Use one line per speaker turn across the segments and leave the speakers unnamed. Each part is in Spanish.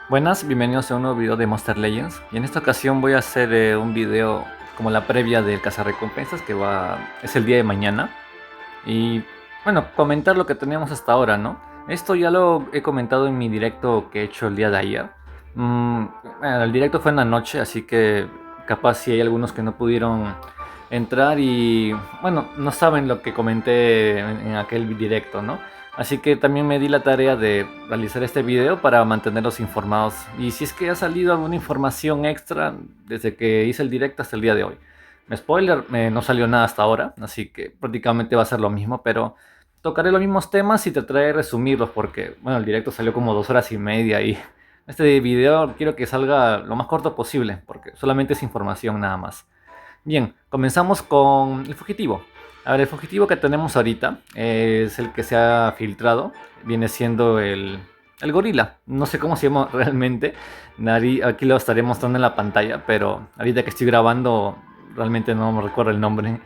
Buenas, bienvenidos a un nuevo video de Monster Legends. Y en esta ocasión voy a hacer un video como la previa del cazarrecompensas es el día de mañana. Y bueno, comentar lo que tenemos hasta ahora, ¿no? Esto ya lo he comentado en mi directo que he hecho el día de ayer. El directo fue en la noche, así que capaz si hay algunos que no pudieron entrar y bueno, no saben lo que comenté en aquel directo, ¿no? Así que también me di la tarea de realizar este video para mantenerlos informados. Y si es que ha salido alguna información extra desde que hice el directo hasta el día de hoy. Spoiler, no salió nada hasta ahora, así que prácticamente va a ser lo mismo, pero tocaré los mismos temas y trataré de resumirlos porque, bueno, el directo salió como 2 horas y media y este video quiero que salga lo más corto posible porque solamente es información nada más. Bien, comenzamos con el fugitivo. A ver, el fugitivo que tenemos ahorita es el que se ha filtrado. Viene siendo el gorila. No sé cómo se llama realmente. Aquí lo estaré mostrando en la pantalla, pero ahorita que estoy grabando realmente no me recuerdo el nombre.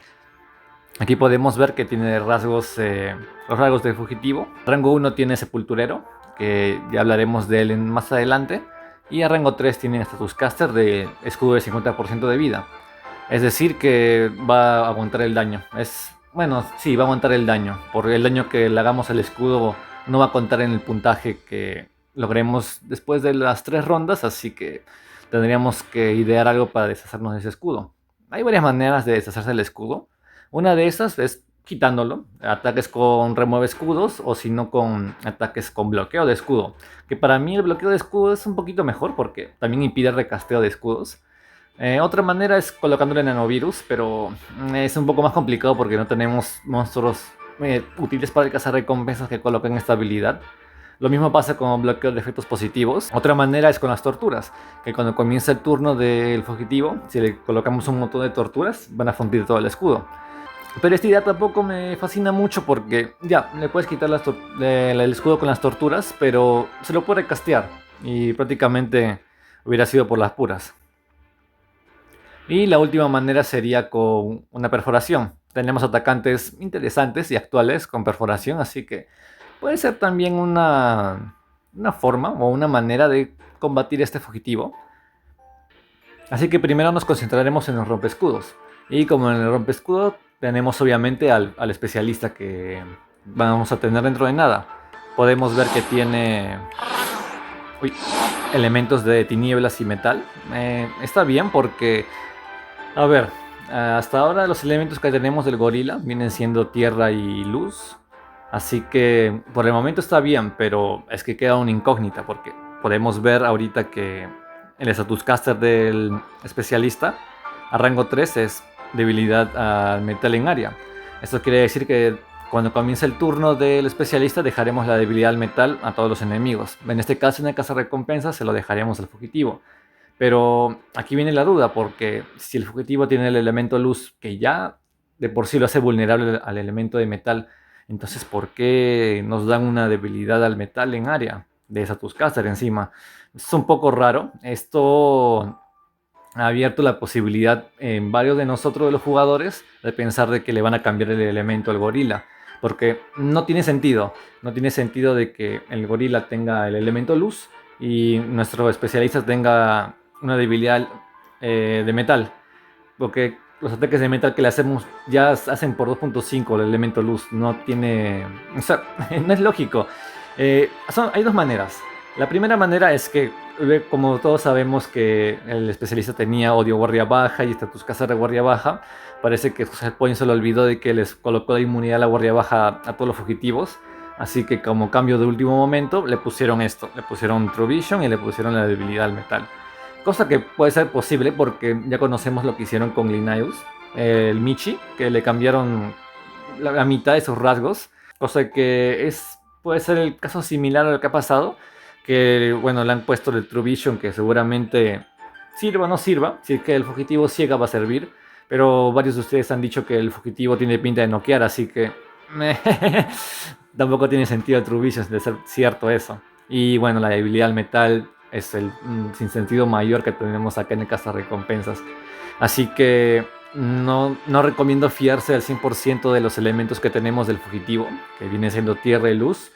Aquí podemos ver que tiene rasgos, los rasgos del fugitivo. Rango 1 tiene sepulturero, que ya hablaremos de él más adelante. Y a rango 3 tiene status caster de escudo de 50% de vida. Es decir, que va a aguantar el daño. Bueno, sí, va a aguantar el daño. Por el daño que le hagamos al escudo no va a contar en el puntaje que logremos después de las 3 rondas. Así que tendríamos que idear algo para deshacernos de ese escudo. Hay varias maneras de deshacerse del escudo. Una de esas es quitándolo. Ataques con remueve escudos o si no con ataques con bloqueo de escudo. Que para mí el bloqueo de escudo es un poquito mejor porque también impide el recasteo de escudos. Otra manera es colocándole nanovirus, pero es un poco más complicado porque no tenemos monstruos útiles para cazar recompensas que coloquen esta habilidad. Lo mismo pasa con bloqueo de efectos positivos. Otra manera es con las torturas, que cuando comienza el turno del fugitivo, si le colocamos un montón de torturas, van a fundir todo el escudo. Pero esta idea tampoco me fascina mucho porque ya, le puedes quitar el escudo con las torturas, pero se lo puede castear y prácticamente hubiera sido por las puras. Y la última manera sería con una perforación. Tenemos atacantes interesantes y actuales con perforación, así que puede ser también una forma o una manera de combatir este fugitivo. Así que primero nos concentraremos en los rompescudos. Y como en el rompescudo tenemos obviamente al especialista que vamos a tener dentro de nada. Podemos ver que tiene uy, elementos de tinieblas y metal. Está bien porque a ver, hasta ahora los elementos que tenemos del gorila vienen siendo tierra y luz. Así que por el momento está bien, pero es que queda una incógnita porque podemos ver ahorita que el status caster del especialista a rango 3 es debilidad al metal en área. Esto quiere decir que cuando comience el turno del especialista dejaremos la debilidad al metal a todos los enemigos. En este caso en el cazarrecompensas se lo dejaremos al fugitivo. Pero aquí viene la duda, porque si el fugitivo tiene el elemento luz que ya de por sí lo hace vulnerable al elemento de metal, entonces ¿por qué nos dan una debilidad al metal en área de Satus Caster encima? Es un poco raro. Esto ha abierto la posibilidad en varios de nosotros, de los jugadores, de pensar de que le van a cambiar el elemento al gorila. Porque no tiene sentido. No tiene sentido de que el gorila tenga el elemento luz y nuestro especialista tenga una debilidad de metal. Porque los ataques de metal que le hacemos ya hacen por 2.5 el elemento luz. No tiene... O sea, no es lógico. Hay dos maneras. La primera manera es que, como todos sabemos que el especialista tenía odio guardia baja y status cazar de guardia baja, parece que Point se le olvidó de que les colocó la inmunidad a la guardia baja a todos los fugitivos. Así que como cambio de último momento le pusieron esto, le pusieron True Vision y le pusieron la debilidad al metal. Cosa que puede ser posible porque ya conocemos lo que hicieron con Linnaeus, el Michi, que le cambiaron la mitad de sus rasgos. Cosa que puede ser el caso similar a lo que ha pasado. Que bueno, le han puesto el True Vision que seguramente sirva o no sirva. Si es que el fugitivo ciega va a servir. Pero varios de ustedes han dicho que el fugitivo tiene pinta de noquear, así que... tampoco tiene sentido el True Vision de ser cierto eso. Y bueno, la debilidad al metal es el sinsentido mayor que tenemos acá en el cazarrecompensas. Así que no recomiendo fiarse al 100% de los elementos que tenemos del fugitivo, que viene siendo tierra y luz.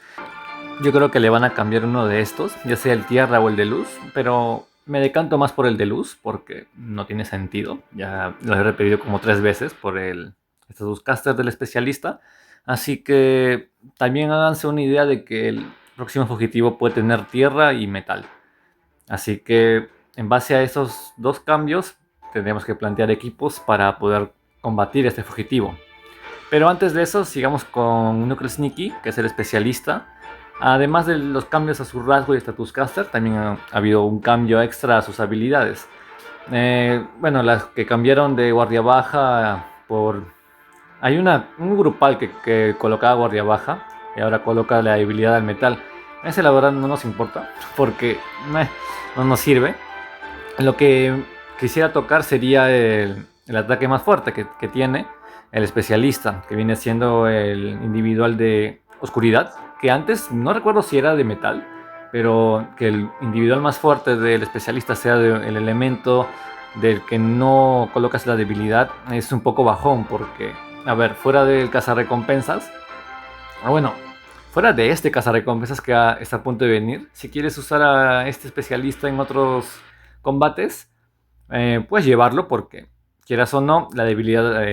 Yo creo que le van a cambiar uno de estos, ya sea el tierra o el de luz, pero me decanto más por el de luz porque no tiene sentido. Ya lo he repetido como 3 veces por el Caster del especialista. Así que también háganse una idea de que el próximo fugitivo puede tener tierra y metal. Así que en base a esos dos cambios tendremos que plantear equipos para poder combatir este fugitivo. Pero antes de eso, sigamos con Knuckle Sneaky, que es el especialista. Además de los cambios a su rasgo y status caster, también ha habido un cambio extra a sus habilidades. Bueno, las que cambiaron de guardia baja por... Hay un grupal que colocaba guardia baja y ahora coloca la habilidad al metal. Ese la verdad no nos importa porque no nos sirve. Lo que quisiera tocar sería el ataque más fuerte que tiene el especialista, que viene siendo el individual de oscuridad, que antes no recuerdo si era de metal, pero que el individual más fuerte del especialista sea el elemento del que no colocas la debilidad, es un poco bajón, porque, a ver, fuera del cazarrecompensas, bueno, fuera de este cazarrecompensas que está a punto de venir, si quieres usar a este especialista en otros combates, puedes llevarlo porque, quieras o no, la debilidad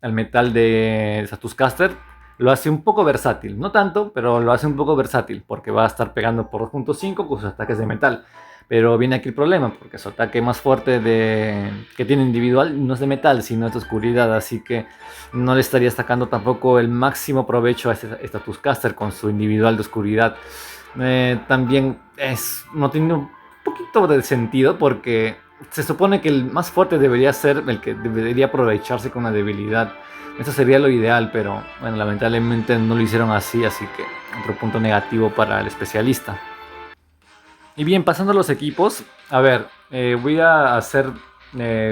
al metal de Status Caster lo hace un poco versátil. No tanto, pero lo hace un poco versátil porque va a estar pegando por 2.5 con sus ataques de metal. Pero viene aquí el problema, porque su ataque más fuerte que tiene individual no es de metal, sino es de oscuridad, así que no le estaría sacando tampoco el máximo provecho a este Status Caster con su individual de oscuridad. También no tiene un poquito de sentido porque se supone que el más fuerte debería ser el que debería aprovecharse con la debilidad. Eso sería lo ideal, pero bueno, lamentablemente no lo hicieron así que otro punto negativo para el especialista. Y bien, pasando a los equipos, a ver, voy a hacer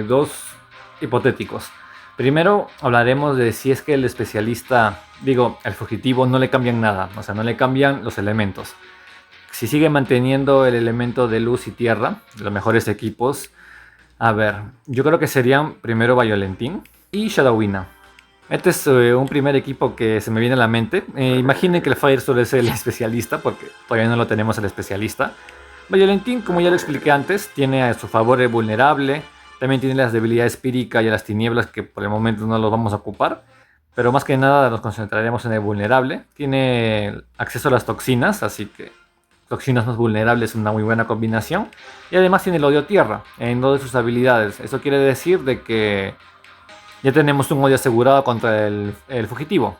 dos hipotéticos. Primero hablaremos de si es que el especialista, el fugitivo, no le cambian nada, o sea, no le cambian los elementos. Si sigue manteniendo el elemento de luz y tierra, los mejores equipos, a ver, yo creo que serían primero Violentín y Shadowina. Este es un primer equipo que se me viene a la mente. Imaginen que el Firestorm es el especialista, porque todavía no lo tenemos el especialista. Violentín, como ya lo expliqué antes, tiene a su favor el vulnerable. También tiene las debilidades Pírica y a las tinieblas, que por el momento no los vamos a ocupar. Pero más que nada nos concentraremos en el vulnerable. Tiene acceso a las toxinas, así que toxinas más vulnerables es una muy buena combinación. Y además tiene el odio tierra en dos de sus habilidades. Eso quiere decir de que ya tenemos un odio asegurado contra el fugitivo.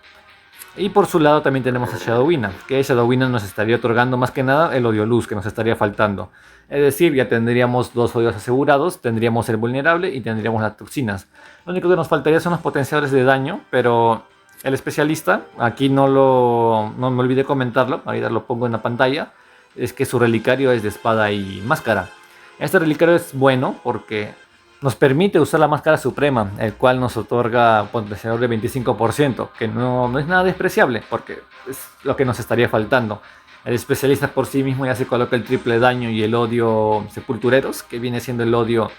Y por su lado también tenemos a Shadowina, que Shadowina nos estaría otorgando más que nada el odio luz que nos estaría faltando. Es decir, ya tendríamos dos odios asegurados, tendríamos el vulnerable y tendríamos las toxinas. Lo único que nos faltaría son los potenciadores de daño, pero el especialista, aquí no me olvidé comentarlo, ahorita lo pongo en la pantalla, es que su relicario es de espada y máscara. Este relicario es bueno porque nos permite usar la máscara suprema, el cual nos otorga potenciador de 25%, que no es nada despreciable, porque es lo que nos estaría faltando. El especialista por sí mismo ya se coloca el triple daño y el odio sepultureros, que viene siendo el odio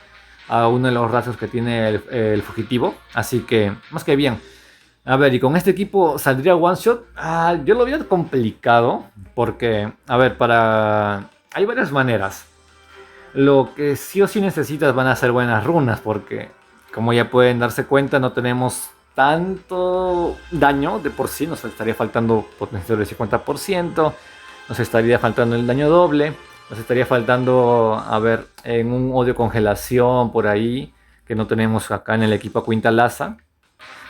a uno de los rasgos que tiene el fugitivo, así que más que bien. A ver, y con este equipo saldría one shot. Yo lo veo complicado, porque, a ver, hay varias maneras. Lo que sí o sí necesitas van a ser buenas runas, porque como ya pueden darse cuenta no tenemos tanto daño de por sí. Nos estaría faltando potenciador del 50%, nos estaría faltando el daño doble, nos estaría faltando, a ver, en un odio congelación por ahí, que no tenemos acá en el equipo a Quintalaza.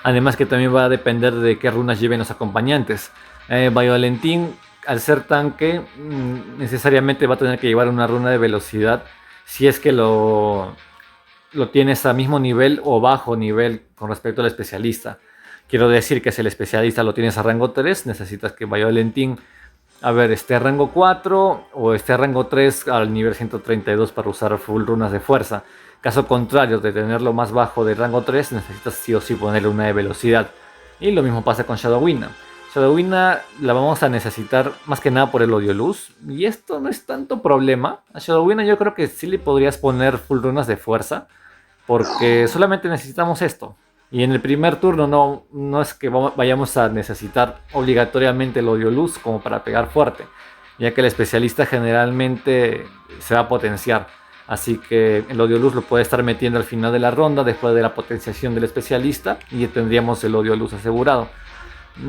Además que también va a depender de qué runas lleven los acompañantes. Violentín, al ser tanque, necesariamente va a tener que llevar una runa de velocidad si es que lo tienes a mismo nivel o bajo nivel con respecto al especialista. Quiero decir que si el especialista lo tienes a rango 3, necesitas que Violentín, esté a rango 4 o esté a rango 3 al nivel 132 para usar full runas de fuerza. Caso contrario, de tenerlo más bajo de rango 3, necesitas sí o sí ponerle una de velocidad. Y lo mismo pasa con Shadowina. Shadowina la vamos a necesitar más que nada por el odio luz. Y esto no es tanto problema. A Shadowina yo creo que sí le podrías poner full runas de fuerza, porque solamente necesitamos esto. Y en el primer turno no es que vayamos a necesitar obligatoriamente el odio luz como para pegar fuerte. ya que el especialista generalmente se va a potenciar. Así que el odio luz lo puede estar metiendo al final de la ronda después de la potenciación del especialista y ya tendríamos el odio luz asegurado.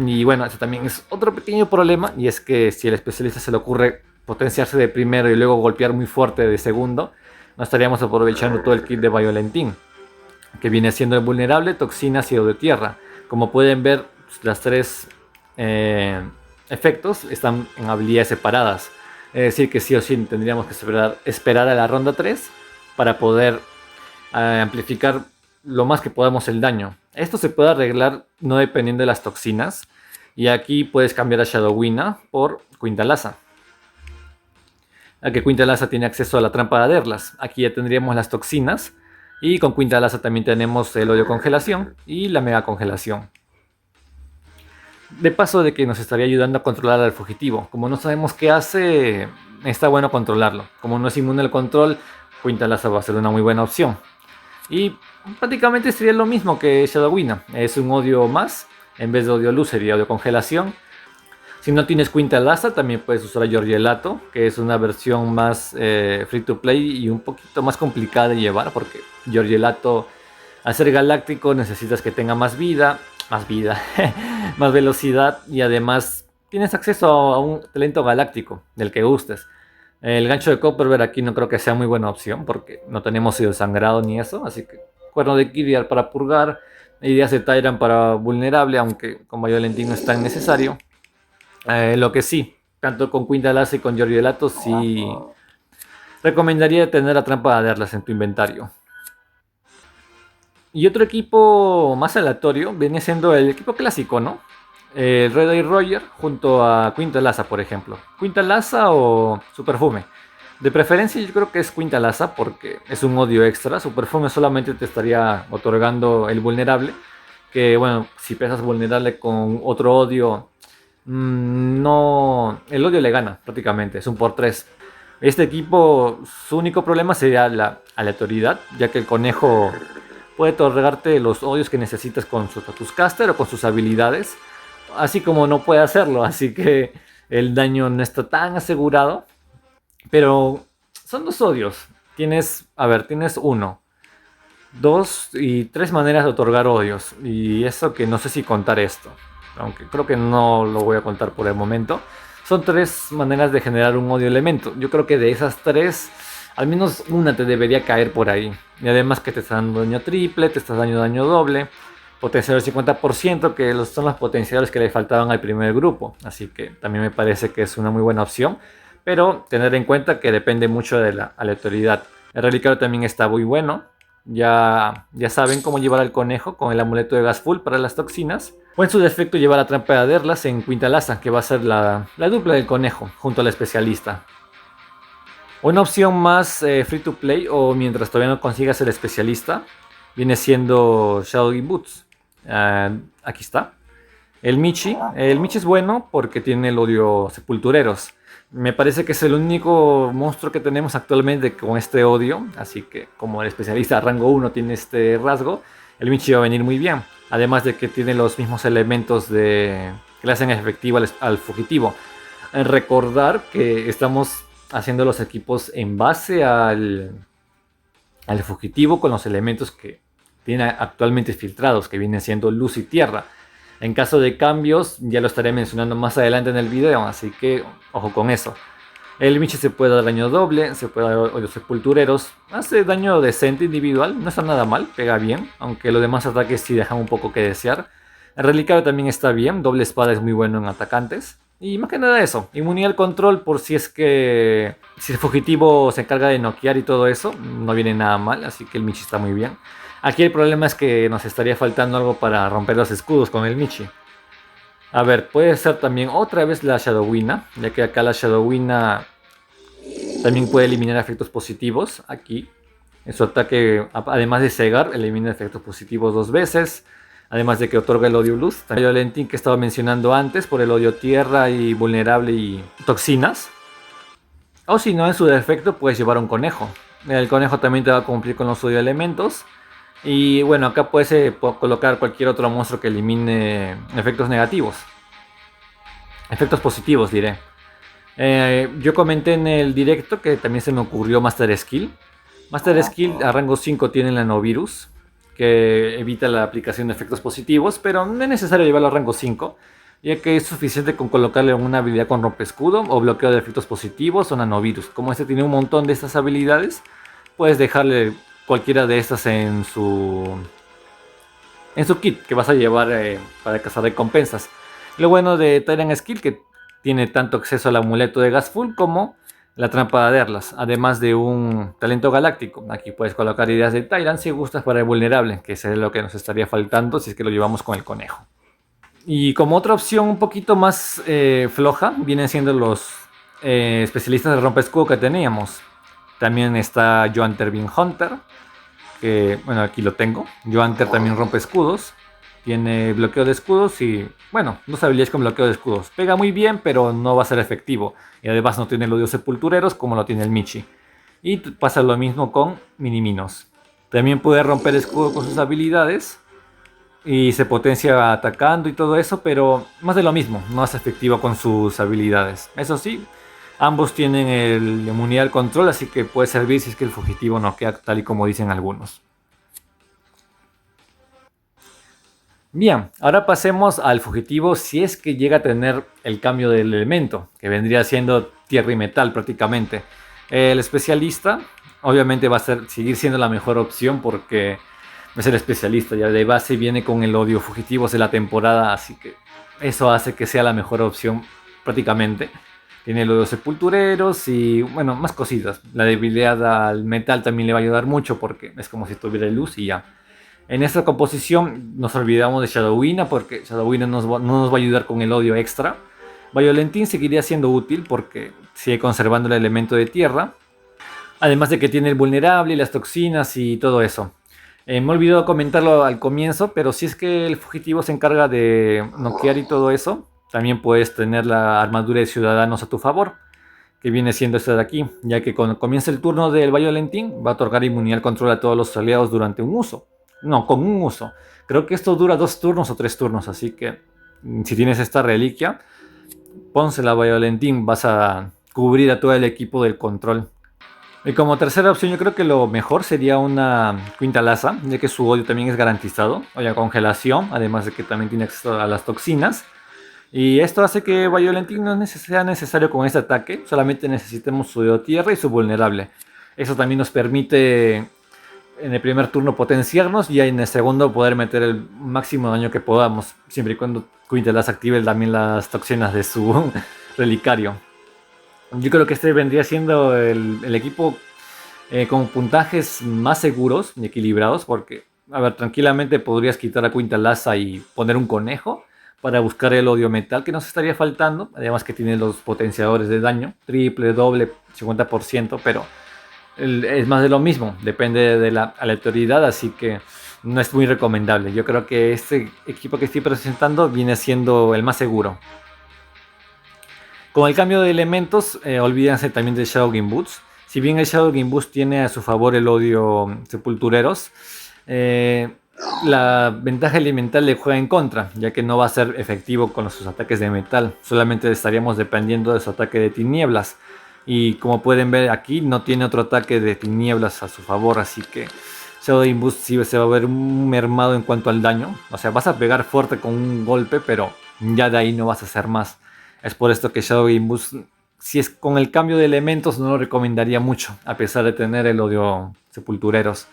Y bueno, ese también es otro pequeño problema, y es que si al especialista se le ocurre potenciarse de primero y luego golpear muy fuerte de segundo, no estaríamos aprovechando todo el kit de Violentín, que viene siendo el vulnerable, toxinas y odio tierra. Como pueden ver, las tres efectos están en habilidades separadas. Es decir, que sí o sí tendríamos que esperar a la ronda 3 para poder amplificar lo más que podamos el daño. Esto se puede arreglar no dependiendo de las toxinas. Y aquí puedes cambiar a Shadowina por Quintalaza. A que Quintalaza tiene acceso a la trampa de Aderlas. Aquí ya tendríamos las toxinas. Y con Quintalaza también tenemos el odio congelación y la mega congelación. De paso de que nos estaría ayudando a controlar al fugitivo. Como no sabemos qué hace, está bueno controlarlo. Como no es inmune al control, Quintalaza va a ser una muy buena opción. Y prácticamente sería lo mismo que Shadowina. Es un odio más. En vez de odio luz sería odio congelación. Si no tienes Quintalaza, también puedes usar a Giorgelato, que es una versión más free to play y un poquito más complicada de llevar, porque Giorgelato, al ser galáctico, necesitas que tenga más vida, más velocidad, y además tienes acceso a un talento galáctico del que gustes. El gancho de Copperbear aquí no creo que sea muy buena opción, porque no tenemos sido sangrado ni eso, así que cuerno de Kiriar para purgar, ideas de Tyrant para vulnerable, aunque con Violentín no es tan necesario. Lo que sí, tanto con Quintalaza y con Giorgelato, sí recomendaría tener la trampa de Aderlas en tu inventario. Y otro equipo más aleatorio viene siendo el equipo clásico, ¿no? El Red Eye Roger junto a Quintalaza, por ejemplo. Quintalaza o su perfume. De preferencia yo creo que es Quintalaza porque es un odio extra. Su perfume solamente te estaría otorgando el vulnerable. Que bueno, si pesas vulnerable con otro odio, no, el odio le gana prácticamente, es un por 3. Este equipo, su único problema sería la aleatoriedad, ya que el conejo puede otorgarte los odios que necesitas con su status caster o con sus habilidades, así como no puede hacerlo, así que el daño no está tan asegurado. Pero son dos odios. Tienes uno, dos y tres maneras de otorgar odios, y eso que no sé si contar esto, aunque creo que no lo voy a contar por el momento. Son tres maneras de generar un odio elemento. Yo creo que de esas tres, al menos una te debería caer por ahí. Y además que te está dando daño triple, te está dando daño doble, potenciador 50%, que son los potenciadores que le faltaban al primer grupo. Así que también me parece que es una muy buena opción. Pero tener en cuenta que depende mucho de la aleatoriedad. El relicario también está muy bueno. Ya saben cómo llevar al conejo con el amuleto de gas full para las toxinas. O en su defecto llevar la trampa de Aderlas en Quintalaza, que va a ser la dupla del conejo junto al especialista. Una opción más free to play o mientras todavía no consigas el especialista viene siendo Shadowy Boots. Aquí está. El Michi es bueno porque tiene el odio sepultureros. Me parece que es el único monstruo que tenemos actualmente con este odio. Así que como el especialista rango 1 tiene este rasgo, el Michi va a venir muy bien. Además de que tiene los mismos elementos que le hacen efectivo al fugitivo. Recordar que estamos haciendo los equipos en base al fugitivo con los elementos que tiene actualmente filtrados, que vienen siendo luz y tierra. En caso de cambios, ya lo estaré mencionando más adelante en el video, así que ojo con eso. El Michi se puede dar daño doble, se puede dar odios sepultureros, hace daño decente individual, no está nada mal, pega bien, aunque los demás ataques sí dejan un poco que desear. El relicario también está bien, doble espada es muy bueno en atacantes. Y más que nada eso, inmunidad al control por si es que si el fugitivo se encarga de noquear y todo eso, no viene nada mal, así que el Michi está muy bien. Aquí el problema es que nos estaría faltando algo para romper los escudos con el Michi. A ver, puede ser también otra vez la Shadowina, ya que acá la Shadowina también puede eliminar efectos positivos. Aquí, en su ataque, además de cegar, elimina efectos positivos 2 veces. Además de que otorga el odio luz. También el Violentín que estaba mencionando antes por el odio tierra y vulnerable y toxinas. O si no, en su defecto puedes llevar un conejo. El conejo también te va a cumplir con los odio elementos. Y bueno, acá puedes colocar cualquier otro monstruo que elimine efectos negativos. Efectos positivos, diré. Yo comenté en el directo que también se me ocurrió Master Skill. Master Skill a rango 5 tiene el nanovirus, que evita la aplicación de efectos positivos, pero no es necesario llevarlo a rango 5, ya que es suficiente con colocarle una habilidad con rompeescudo o bloqueo de efectos positivos o nanovirus. Como este tiene un montón de estas habilidades, puedes dejarle cualquiera de estas en su kit que vas a llevar para cazar recompensas. Lo bueno de Tyrant Skill que tiene tanto acceso al amuleto de Gasful como la trampa de Erlas, además de un talento galáctico. Aquí puedes colocar ideas de Tyrant si gustas para el vulnerable, que es lo que nos estaría faltando si es que lo llevamos con el conejo. Y como otra opción un poquito más floja, vienen siendo los especialistas de rompescudo que teníamos. También está Joan Terbin Hunter, que bueno, aquí lo tengo. Joanter también rompe escudos. Tiene bloqueo de escudos y, bueno, dos habilidades con bloqueo de escudos. Pega muy bien, pero no va a ser efectivo. Y además no tiene el odio sepultureros como lo tiene el Michi. Y pasa lo mismo con Miniminos. También puede romper escudo con sus habilidades. Y se potencia atacando y todo eso, pero más de lo mismo, no es efectivo con sus habilidades. Eso sí, ambos tienen el inmunidad al control, así que puede servir si es que el fugitivo no queda tal y como dicen algunos. Bien, ahora pasemos al fugitivo si es que llega a tener el cambio del elemento, que vendría siendo tierra y metal prácticamente. El especialista obviamente va a seguir siendo la mejor opción porque es el especialista, ya de base viene con el odio fugitivos de la temporada, así que eso hace que sea la mejor opción prácticamente. Tiene los sepultureros y bueno, más cositas. La debilidad al metal también le va a ayudar mucho porque es como si tuviera luz y ya. En esta composición nos olvidamos de Shadowina porque Shadowina no nos va a ayudar con el odio extra. Violentín seguiría siendo útil porque sigue conservando el elemento de tierra. Además de que tiene el vulnerable, las toxinas y todo eso. Me he olvidado comentarlo al comienzo, pero si es que el fugitivo se encarga de noquear y todo eso, también puedes tener la armadura de ciudadanos a tu favor, que viene siendo esta de aquí, ya que cuando comienza el turno del Violentín va a otorgar inmunidad al control a todos los aliados durante un uso. No, con un uso. Creo que esto dura 2 turnos o 3 turnos, así que si tienes esta reliquia, pónsela a Violentín, vas a cubrir a todo el equipo del control. Y como tercera opción, yo creo que lo mejor sería una Quinta Laza, ya que su odio también es garantizado, o la congelación, además de que también tiene acceso a las toxinas. Y esto hace que Violentín no sea necesario con este ataque, solamente necesitemos su odio tierra y su vulnerable. Eso también nos permite en el primer turno potenciarnos y en el segundo poder meter el máximo daño que podamos, siempre y cuando Quinta Laza active también las toxinas de su relicario. Yo creo que este vendría siendo el equipo con puntajes más seguros y equilibrados, porque, a ver, tranquilamente podrías quitar a Quinta Laza y poner un conejo para buscar el odio metal que nos estaría faltando. Además que tiene los potenciadores de daño, triple, doble, 50%, pero es más de lo mismo, depende de la aleatoriedad, así que no es muy recomendable. Yo creo que este equipo que estoy presentando viene siendo el más seguro. Con el cambio de elementos, olvídense también de Shadow Game Boots. Si bien el Shadow Game Boost tiene a su favor el odio sepultureros, la ventaja elemental le juega en contra, ya que no va a ser efectivo con sus ataques de metal. Solamente estaríamos dependiendo de su ataque de tinieblas. Y como pueden ver aquí, no tiene otro ataque de tinieblas a su favor, así que Shadow Game Boost sí se va a ver mermado en cuanto al daño. O sea, vas a pegar fuerte con un golpe, pero ya de ahí no vas a hacer más. Es por esto que Shadow Game Boost, si es con el cambio de elementos, no lo recomendaría mucho, a pesar de tener el odio sepultureros.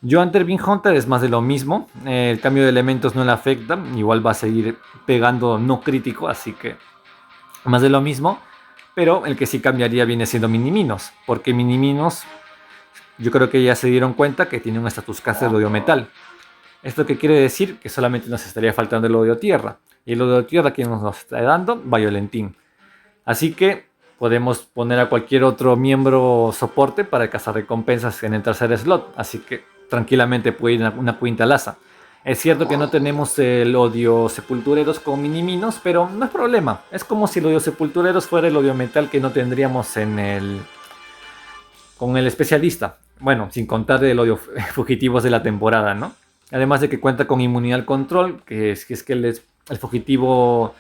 Joan Terbin Hunter es más de lo mismo, el cambio de elementos no le afecta, igual va a seguir pegando no crítico, así que más de lo mismo, pero el que sí cambiaría viene siendo Miniminos, porque Miniminos yo creo que ya se dieron cuenta que tiene un status caster de odio metal. ¿Esto qué quiere decir? Que solamente nos estaría faltando el odio tierra. Y el odio tierra que nos está dando, Violentín. Así que podemos poner a cualquier otro miembro soporte para cazar recompensas en el tercer slot. Así que tranquilamente puede ir una Quinta Laza. Es cierto que no tenemos el odio sepultureros con miniminos, pero no es problema. Es como si el odio sepultureros fuera el odio metal que no tendríamos con el especialista. Bueno, sin contar el odio fugitivos de la temporada, ¿no? Además de que cuenta con inmunidad al control, que es que el fugitivo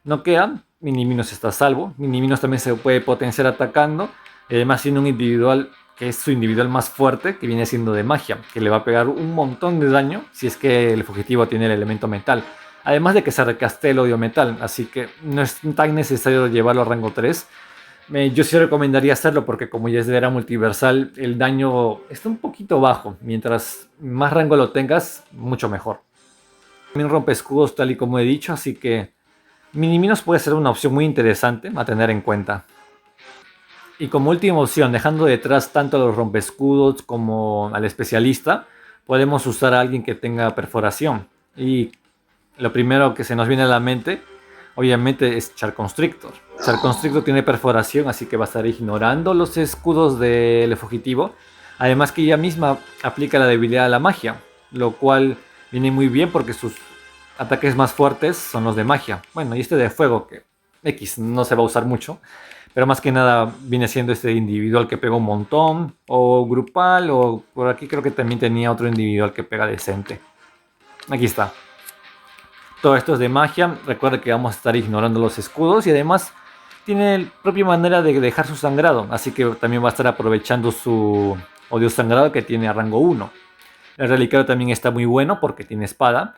noquea, Miniminos está a salvo. Miniminos también se puede potenciar atacando. Y además tiene un individual que es su individual más fuerte, que viene siendo de magia, que le va a pegar un montón de daño si es que el fugitivo tiene el elemento metal. Además de que se recaste el odio metal, así que no es tan necesario llevarlo a rango 3. Yo sí recomendaría hacerlo porque como ya es de era multiversal, el daño está un poquito bajo. Mientras más rango lo tengas, mucho mejor. También rompe escudos tal y como he dicho, así que Miniminos puede ser una opción muy interesante a tener en cuenta. Y como última opción, dejando detrás tanto a los rompescudos como al especialista, podemos usar a alguien que tenga perforación. Y lo primero que se nos viene a la mente, obviamente, es Char Constrictor. Char Constrictor tiene perforación, así que va a estar ignorando los escudos del fugitivo. Además que ella misma aplica la debilidad a la magia, lo cual viene muy bien porque sus ataques más fuertes son los de magia. Bueno, y este de fuego, que X no se va a usar mucho. Pero más que nada viene siendo este individual que pega un montón, o grupal, o por aquí creo que también tenía otro individual que pega decente. Aquí está. Todo esto es de magia. Recuerda que vamos a estar ignorando los escudos y además tiene propia manera de dejar su sangrado. Así que también va a estar aprovechando su odio sangrado que tiene a rango 1. El relicario también está muy bueno porque tiene espada.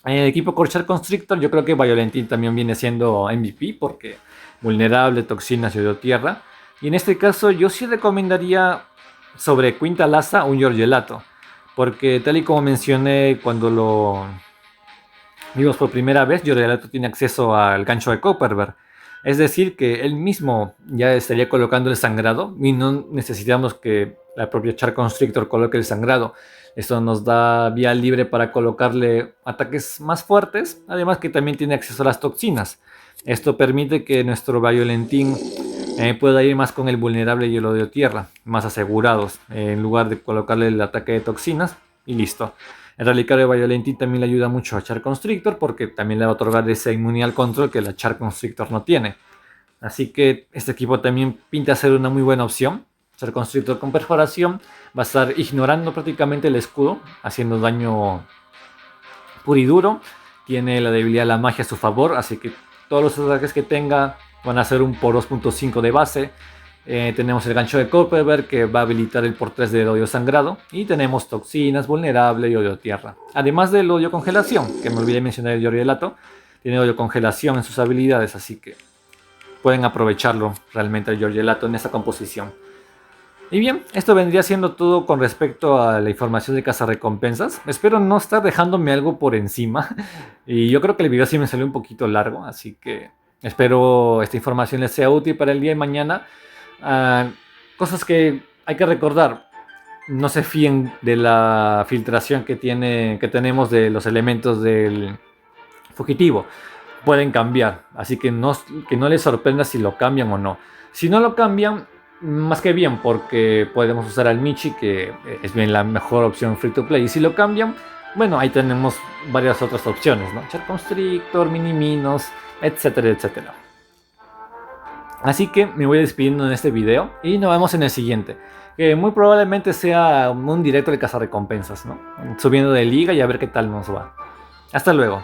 En el equipo Char Constrictor yo creo que Violentín también viene siendo MVP porque vulnerable, toxinas y odio tierra. Y en este caso yo sí recomendaría sobre Quinta Laza un Giorgelato. Porque tal y como mencioné cuando lo vimos por primera vez, Giorgelato tiene acceso al gancho de Copperberg. Es decir, que él mismo ya estaría colocando el sangrado y no necesitamos que la propia Char Constrictor coloque el sangrado. Esto nos da vía libre para colocarle ataques más fuertes, además que también tiene acceso a las toxinas. Esto permite que nuestro Violentín pueda ir más con el vulnerable y el odio tierra, más asegurados, en lugar de colocarle el ataque de toxinas y listo. El relicario de Violentín también le ayuda mucho a Char Constrictor porque también le va a otorgar esa inmunidad al control que la Char Constrictor no tiene. Así que este equipo también pinta ser una muy buena opción. Char Constrictor con perforación va a estar ignorando prácticamente el escudo, haciendo daño puro y duro. Tiene la debilidad de la magia a su favor, así que todos los ataques que tenga van a ser un por 2.5 de base. Tenemos el gancho de Copperberg que va a habilitar el por 3 de odio sangrado. Y tenemos toxinas, vulnerable y odio tierra. Además del odio congelación, que me olvidé mencionar el Giorgelato. Tiene odio congelación en sus habilidades, así que pueden aprovecharlo realmente el Giorgelato en esta composición. Y bien, esto vendría siendo todo con respecto a la información de cazarrecompensas. Espero no estar dejándome algo por encima. Y yo creo que el video sí me salió un poquito largo, así que espero esta información les sea útil para el día de mañana. Cosas que hay que recordar. No se fíen de la filtración que tenemos de los elementos del fugitivo. Pueden cambiar, así que no les sorprenda si lo cambian o no. Si no lo cambian, más que bien, porque podemos usar al Michi, que es bien la mejor opción free to play. Y si lo cambian, bueno, ahí tenemos varias otras opciones, ¿no? Char Constrictor, Miniminos, etcétera, etcétera. Así que me voy despidiendo en este video y nos vemos en el siguiente. Que muy probablemente sea un directo de cazarrecompensas, ¿no? Subiendo de liga y a ver qué tal nos va. Hasta luego.